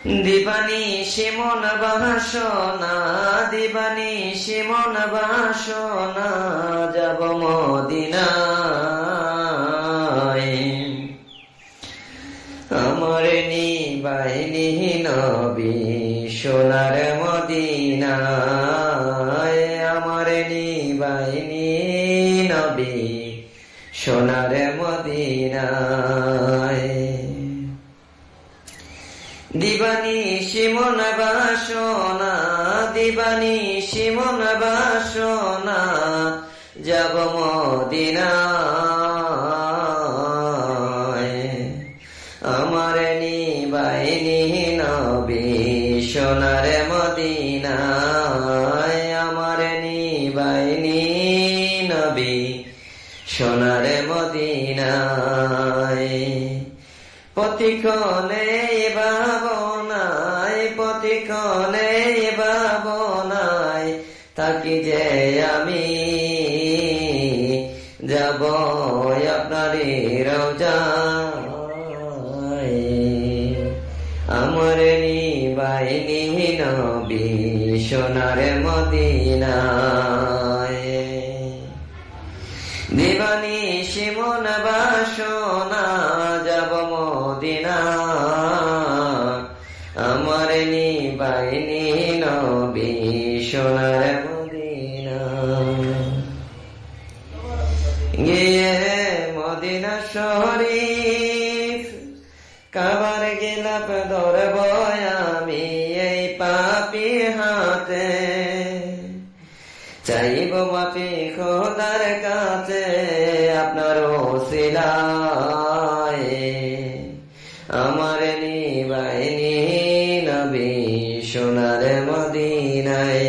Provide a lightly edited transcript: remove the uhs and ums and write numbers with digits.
দিবানিশি মন বাসনা, দিবানিশি মন বাসনা, যাব মদিনায়। আমার নিবাইনি নবী সোনার মদিনায়, আমার নিবাইনি নবী সোনার মদিনায়। দিবানিশি মন বাসনা, দিবানিশি মন বাসনা, যাব মদিনায়। আমার নিবাইনি নবী সোনার মদিনায়, আমার নিবাইনি নবী সোনার মদিনায়। পথিকনে ভাবনায়, পথিকনে ভাবনায় থাকি যে আমি, যাব আপনারই রওজায়। আমার নিবাইনি নবী সোনার মদিনায়। দিবানিশি মন বাসনা, যাব মদিনা, আমার নিবাইনি নবী সোনার মদিনা। গিয়ে মদিনা শরীফ কাবার গিলাপ ধরব আমি এই পাপী হাতে, চাইব মাফি খোদার কাছে আপনার ওসিলায়। আমার নিবাইনি নবী সোনার মদিনায়।